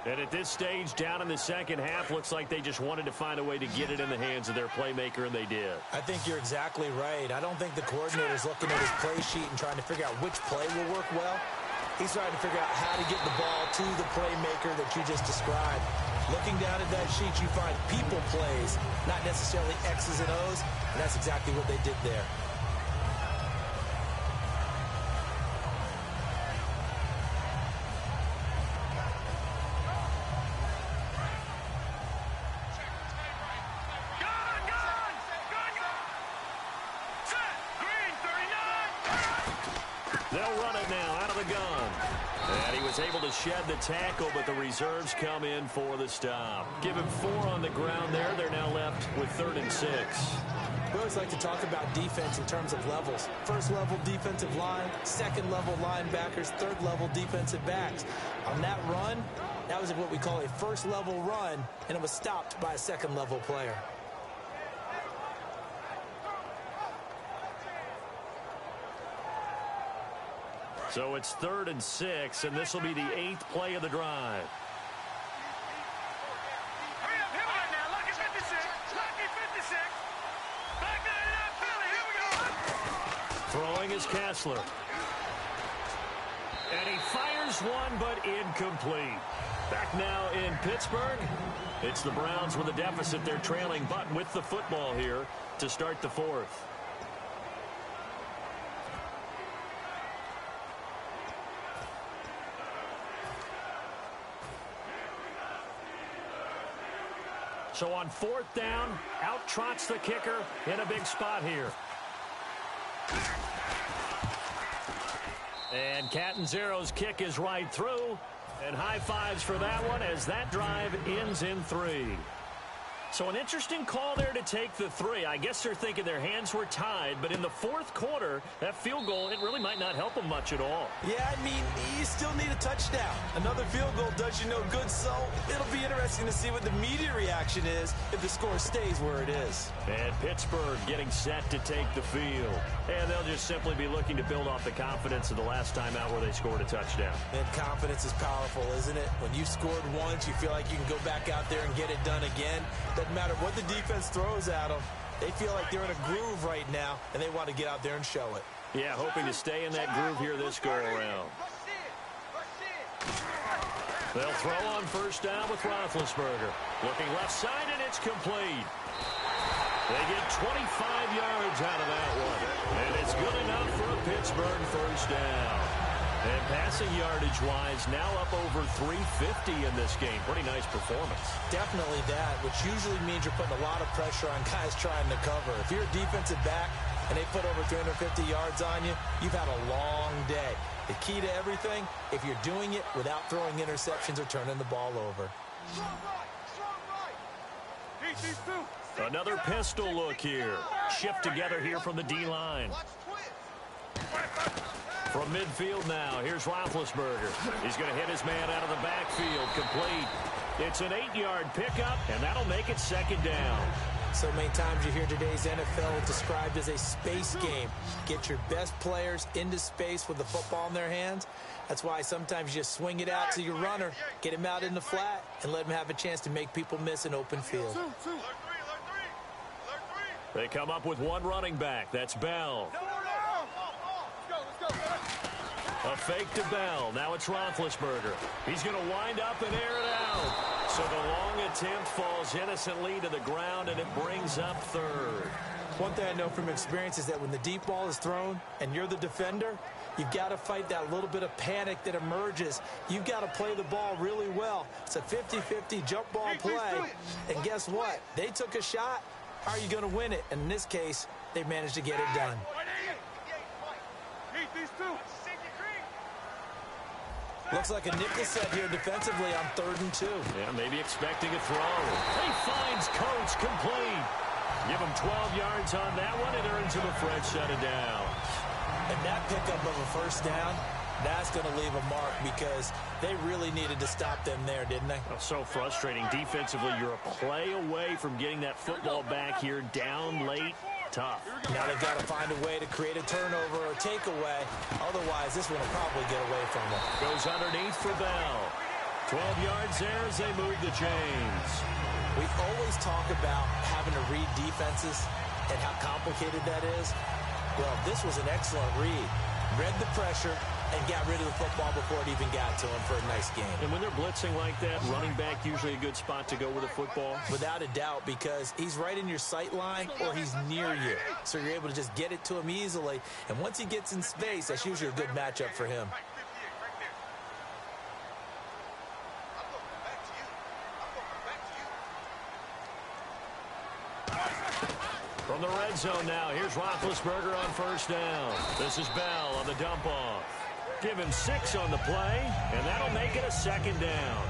And at this stage, down in the second half, looks like they just wanted to find a way to get it in the hands of their playmaker, and they did. I think you're exactly right. I don't think the coordinator's looking at his play sheet and trying to figure out which play will work well. He's trying to figure out how to get the ball to the playmaker that you just described. Looking down at that sheet, you find people plays, not necessarily X's and O's, and that's exactly what they did there. They'll run it now out of the gun. And he was able to shed the tackle, but the reserves come in for the stop. Give him 4 on the ground there. They're now left with 3rd and 6. We always like to talk about defense in terms of levels. First level defensive line, second level linebackers, third level defensive backs. On that run, that was what we call a first level run, and it was stopped by a second level player. So it's 3rd and 6, and this will be the 8th play of the drive. Hurry up, hit it right now. Lucky 56. Lucky 56. Back 99 Philly. Here we go. Throwing is Kessler. And he fires one, but incomplete. Back now in Pittsburgh. It's the Browns with a deficit. They're trailing, but with the football here to start the 4th. So on 4th down, out trots the kicker in a big spot here. And Catanzero's kick is right through. And high fives for that one as that drive ends in 3. So an interesting call there to take the 3. I guess they're thinking their hands were tied, but in the 4th quarter, that field goal, it really might not help them much at all. Yeah, I mean, you still need a touchdown. Another field goal does you no good, so it'll be interesting to see what the media reaction is if the score stays where it is. And Pittsburgh getting set to take the field. And they'll just simply be looking to build off the confidence of the last time out where they scored a touchdown. And confidence is powerful, isn't it? When you scored once, you feel like you can go back out there and get it done again. Doesn't matter what the defense throws at them. They feel like they're in a groove right now, and they want to get out there and show it. Yeah, hoping to stay in that groove here this go-around. They'll throw on 1st down with Roethlisberger. Looking left side, and it's complete. They get 25 yards out of that one. And it's good enough for a Pittsburgh 1st down. And passing yardage-wise, now up over 350 in this game. Pretty nice performance. Definitely that, which usually means you're putting a lot of pressure on guys trying to cover. If you're a defensive back and they put over 350 yards on you, you've had a long day. The key to everything, if you're doing it without throwing interceptions or turning the ball over. Another pistol look here. Shift together here from the D-line. From midfield now, here's Roethlisberger. He's going to hit his man out of the backfield, complete. It's an 8-yard pickup, and that'll make it 2nd down. So many times you hear today's NFL described as a space game. Get your best players into space with the football in their hands. That's why sometimes you just swing it out to your runner, get him out in the flat, and let him have a chance to make people miss an open field. They come up with one running back. That's Bell. A fake to Bell. Now it's Roethlisberger. He's going to wind up and air it out. So the long attempt falls innocently to the ground, and it brings up 3rd. One thing I know from experience is that when the deep ball is thrown and you're the defender, you've got to fight that little bit of panic that emerges. You've got to play the ball really well. It's a 50-50 jump ball play. And guess what? They took a shot. How are you going to win it? And in this case, they managed to get it done. Looks like a nickel set here defensively on 3rd and 2. Yeah, maybe expecting a throw. He finds Coates complete. Give him 12 yards on that one, and earns him a fresh set of down. And that pickup of a 1st down, that's going to leave a mark because they really needed to stop them there, didn't they? Oh, so frustrating. Defensively, you're a play away from getting that football back here down late. Tough. Now they've got to find a way to create a turnover or takeaway. Otherwise, this one will probably get away from them. Goes underneath for Bell. 12 yards there as they move the chains. We always talk about having to read defenses and how complicated that is. Well, this was an excellent read. Read the pressure and got rid of the football before it even got to him for a nice game. And when they're blitzing like that, running back usually a good spot to go with a football? Without a doubt, because he's right in your sight line or he's near you. So you're able to just get it to him easily. And once he gets in space, that's usually a good matchup for him. From the red zone now, here's Roethlisberger on 1st down. This is Bell on the dump off. give him 6 on the play, and that'll make it a second down.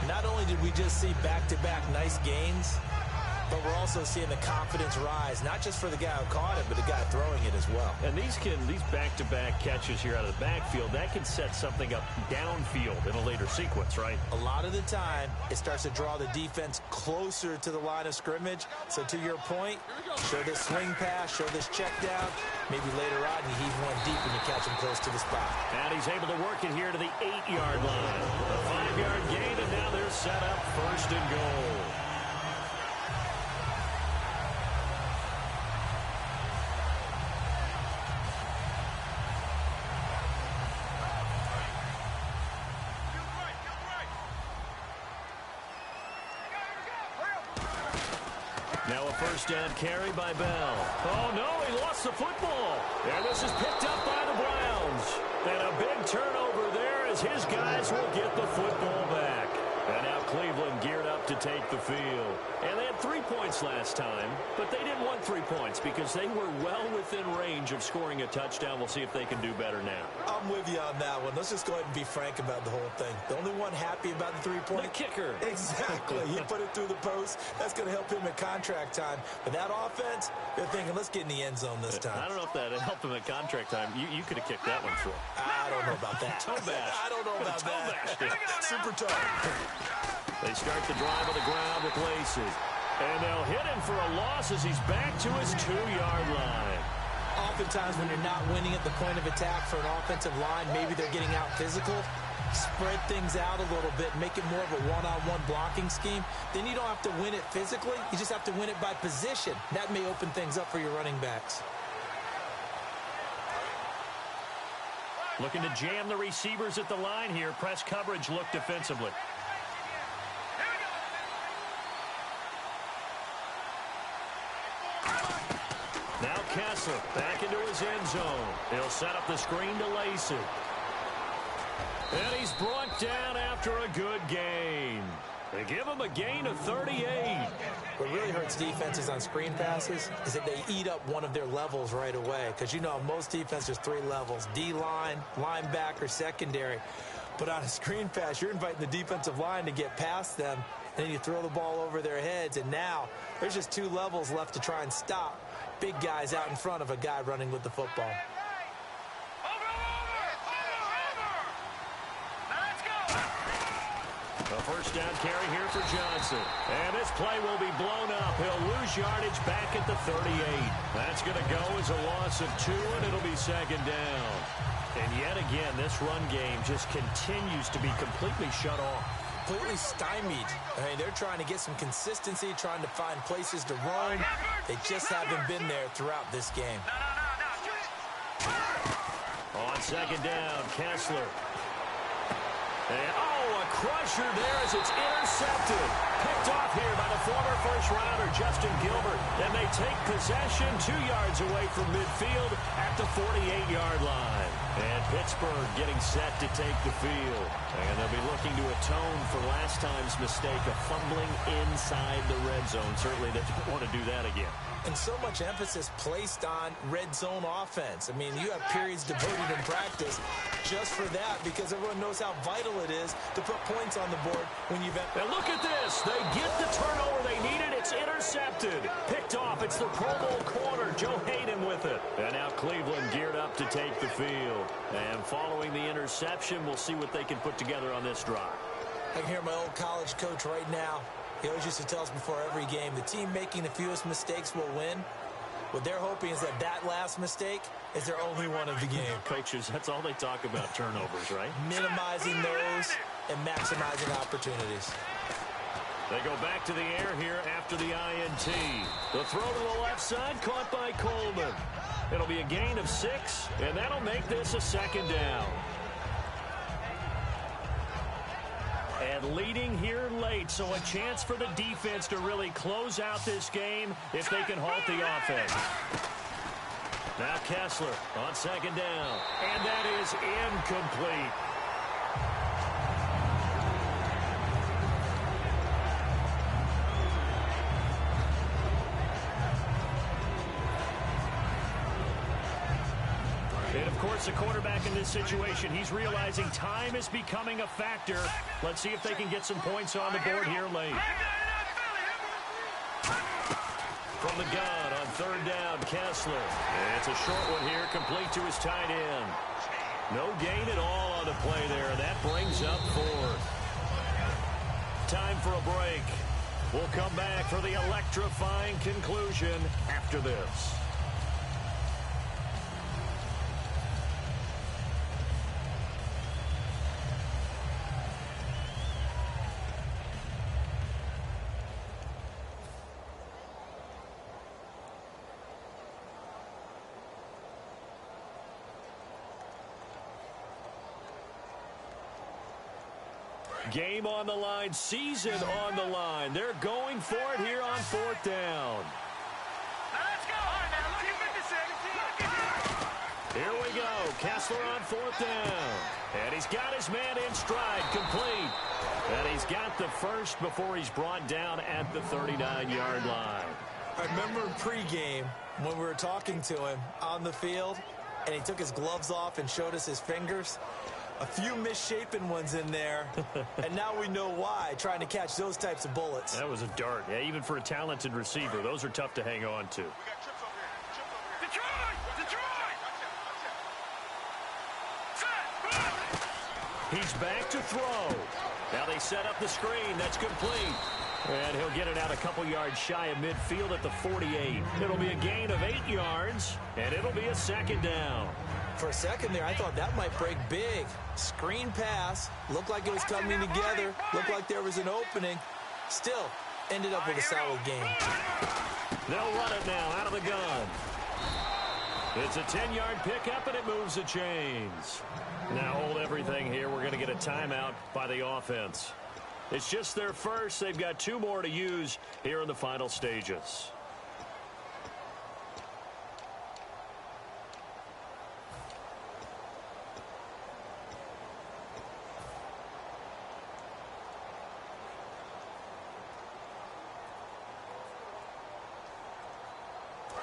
Not only did we just see back-to-back nice gains, but we're also seeing the confidence rise, not just for the guy who caught it, but the guy throwing it as well. And these back-to-back catches here out of the backfield, that can set something up downfield in a later sequence, right? A lot of the time, it starts to draw the defense closer to the line of scrimmage. So to your point, show this swing pass, show this check down. Maybe later on, you heave one deep and you catch him close to the spot. And he's able to work it here to the 8-yard line. A 5-yard gain, and now they're set up 1st and goal. Now a 1st down carry by Bell. Oh, no, he lost the football. And this is picked up by the Browns. And a big turnover there as his guys will get the football back. And now Cleveland geared up to take the field. And they had 3 points last time, but they didn't want 3 points because they were well within range of scoring a touchdown. We'll see if they can do better now. I'm with you on that one. Let's just go ahead and be frank about the whole thing. The only one happy about the 3-point. The kicker. Exactly. He put it through the post. That's going to help him at contract time. But that offense, they're thinking, let's get in the end zone this time. I don't know if that helped him at contract time. You could have kicked that one through. I don't know about that. Toe bash. I don't know about that. Super tough. They start the drive on the ground with laces. And they'll hit him for a loss as he's back to his 2-yard line. Oftentimes when you're not winning at the point of attack for an offensive line, maybe they're getting out physical. Spread things out a little bit, make it more of a one-on-one blocking scheme. Then you don't have to win it physically. You just have to win it by position. That may open things up for your running backs. Looking to jam the receivers at the line here. Press coverage look defensively. Now Kessler back into his end zone. He'll set up the screen to Lacey. And he's brought down after a good gain. They give him a gain of 38. What really hurts defenses on screen passes is that they eat up one of their levels right away. Because, you know, most defenses, 3 levels. D-line, linebacker, secondary. But on a screen pass, you're inviting the defensive line to get past them. And then you throw the ball over their heads. And now there's just 2 levels left to try and stop big guys out in front of a guy running with the football. A 1st down carry here for Johnson. And this play will be blown up. He'll lose yardage back at the 38. That's going to go as a loss of 2, and it'll be 2nd down. And yet again, this run game just continues to be completely shut off. Completely stymied. I mean, they're trying to get some consistency, trying to find places to roam. They just haven't been there throughout this game. On 2nd down, Kessler. And, a crusher there as it's intercepted. Picked off here by the former first-rounder, Justin Gilbert. And they take possession 2 yards away from midfield at the 48-yard line. And Pittsburgh getting set to take the field. And they'll be looking to atone for last time's mistake of fumbling inside the red zone. Certainly they don't want to do that again. And so much emphasis placed on red zone offense. I mean, you have periods devoted in practice just for that because everyone knows how vital it is to put points on the board when you've... And look at this. They get the turnover they needed. It's intercepted. Picked off. It's the Pro Bowl corner. Joe Hayden with it. And now Cleveland geared up to take the field. And following the interception, we'll see what they can put together on this drive. I can hear my old college coach right now. He always used to tell us before every game, the team making the fewest mistakes will win. What they're hoping is that last mistake is their only one of the game. Coaches, that's all they talk about, turnovers, right? Minimizing those and maximizing opportunities. They go back to the air here after the INT. The throw to the left side, caught by Coleman. It'll be a gain of 6, and that'll make this a 2nd down. And leading here late, so a chance for the defense to really close out this game if they can halt the offense. Now Kessler on 2nd down, and that is incomplete. And, of course, course, the quarterback in this situation, he's realizing time is becoming a factor. Let's see if they can get some points on the board here late. From the gun on third down, Kessler. It's a short one here, complete to his tight end. No gain at all on the play there, and that brings up fourth. Time for a break. We'll come back for the electrifying conclusion after this. Game on the line, season on the line. They're going for it here on fourth down. Now let's go. All right, now, lucky 56. Here we go. Kessler on fourth down. And he's got his man in stride, complete. And he's got the first before he's brought down at the 39-yard line. I remember in pregame when we were talking to him on the field, and he took his gloves off and showed us his fingers. A few misshapen ones in there, and now we know why, trying to catch those types of bullets. That was a dart. Yeah, even for a talented receiver, those are tough to hang on to. We got trips over here. Trips over here. Detroit! Set! He's back to throw. Now they set up the screen. That's complete. And he'll get it out a couple yards shy of midfield at the 48. It'll be a gain of 8 yards, and it'll be a second down. For a second there, I thought that might break big. Screen pass, looked like it was coming together, looked like there was an opening. Still, ended up with a solid game. They'll run it now out of the gun. It's a 10-yard pickup, and it moves the chains. Now hold everything here. We're going to get a timeout by the offense. It's just their first. They've got 2 more to use here in the final stages.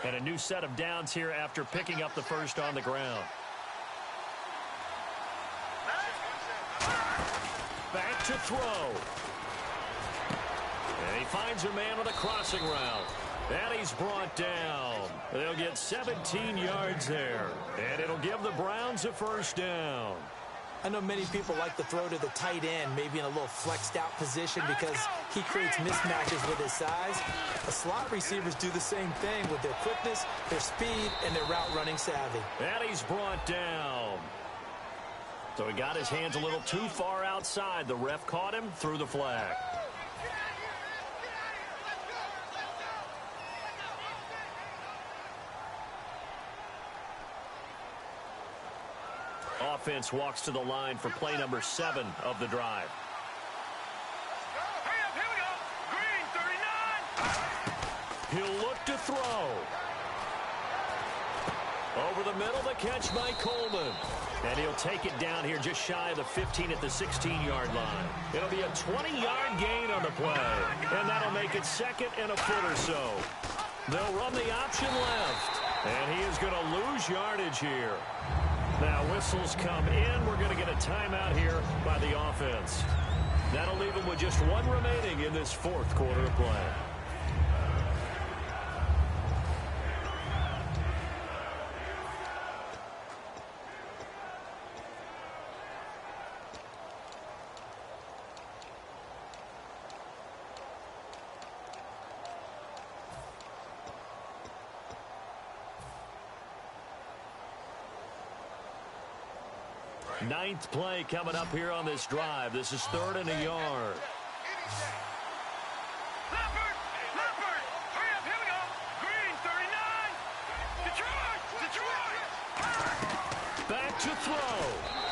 And a new set of downs here after picking up the first on the ground. Back to throw. And he finds a man with a crossing route. And he's brought down. They'll get 17 yards there. And it'll give the Browns a first down. I know many people like to throw to the tight end, maybe in a little flexed out position because he creates mismatches with his size. The slot receivers do the same thing with their quickness, their speed, and their route running savvy. And he's brought down. So he got his hands a little too far outside. The ref caught him, threw the flag. Offense walks to the line for play number 7 of the drive. Hurry up, here we go. Green, 39. He'll look to throw. Over the middle, the catch by Coleman. And he'll take it down here just shy of the 15 at the 16-yard line. It'll be a 20-yard gain on the play. And that'll make it second and a foot or so. They'll run the option left. And he is going to lose yardage here. Now whistles come in. We're going to get a timeout here by the offense. That'll leave them with just 1 remaining in this 4th quarter of play. Ninth play coming up here on this drive. This is 3rd and a yard. Leopard! Hurry up, here we go. Green, 39. Detroit! Back to throw.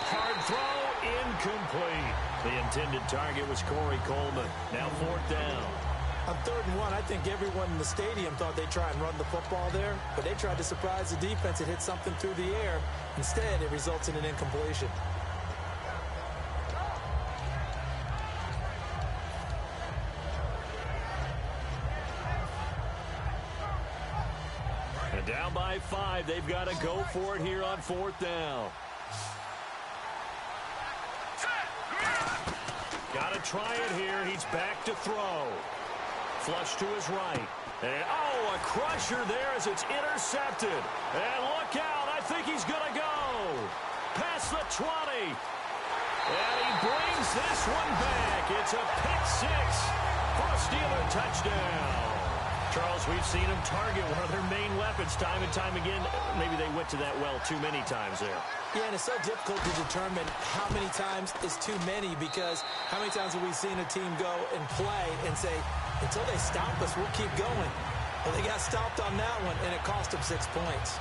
Hard throw, incomplete. The intended target was Corey Coleman. Now 4th down. On 3rd and 1, I think everyone in the stadium thought they'd try and run the football there, but they tried to surprise the defense and hit something through the air. Instead, it results in an incompletion. And down by 5, they've got to go for it here on 4th down. Got to try it here. He's back to throw. Flush to his right. And, oh, a crusher there as it's intercepted. And look out. I think he's going to go. Past the 20. And he brings this one back. It's a pick 6 for a Steeler touchdown. Charles, we've seen him target one of their main weapons time and time again. Maybe they went to that well too many times there. Yeah, and it's so difficult to determine how many times is too many, because how many times have we seen a team go and play and say, until they stop us, we'll keep going. Well, they got stopped on that one, and it cost them 6 points.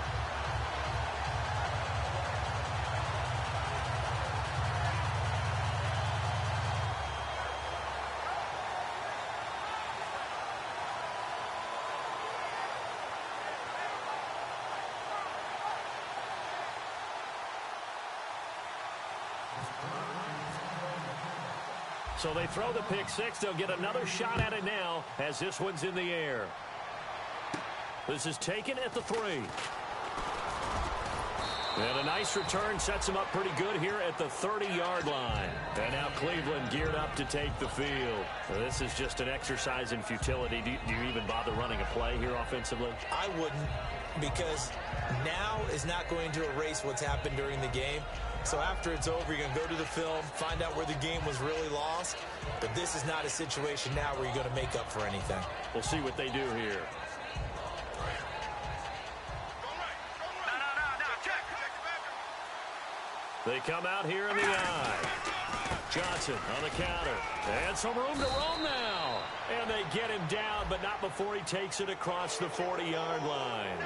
So they throw the pick 6. They'll get another shot at it now as this one's in the air. This is taken at the 3. And a nice return sets them up pretty good here at the 30-yard line. And now Cleveland geared up to take the field. So this is just an exercise in futility. Do you even bother running a play here offensively? I wouldn't, because now is not going to erase what's happened during the game. So after it's over, you're going to go to the film, find out where the game was really lost. But this is not a situation now where you're going to make up for anything. We'll see what they do here. They come out here in the eye. Johnson on the counter. And some room to roam now. And they get him down, but not before he takes it across the 40-yard line.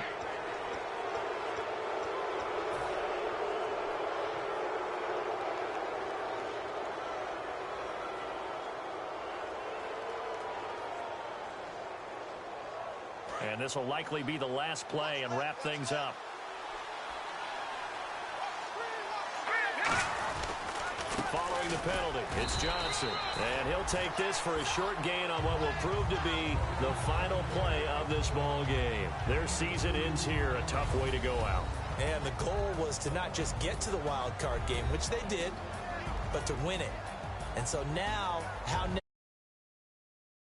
And this will likely be the last play and wrap things up. Following the penalty, it's Johnson. And he'll take this for a short gain on what will prove to be the final play of this ball game. Their season ends here, a tough way to go out. And the goal was to not just get to the wild card game, which they did, but to win it. And so now, how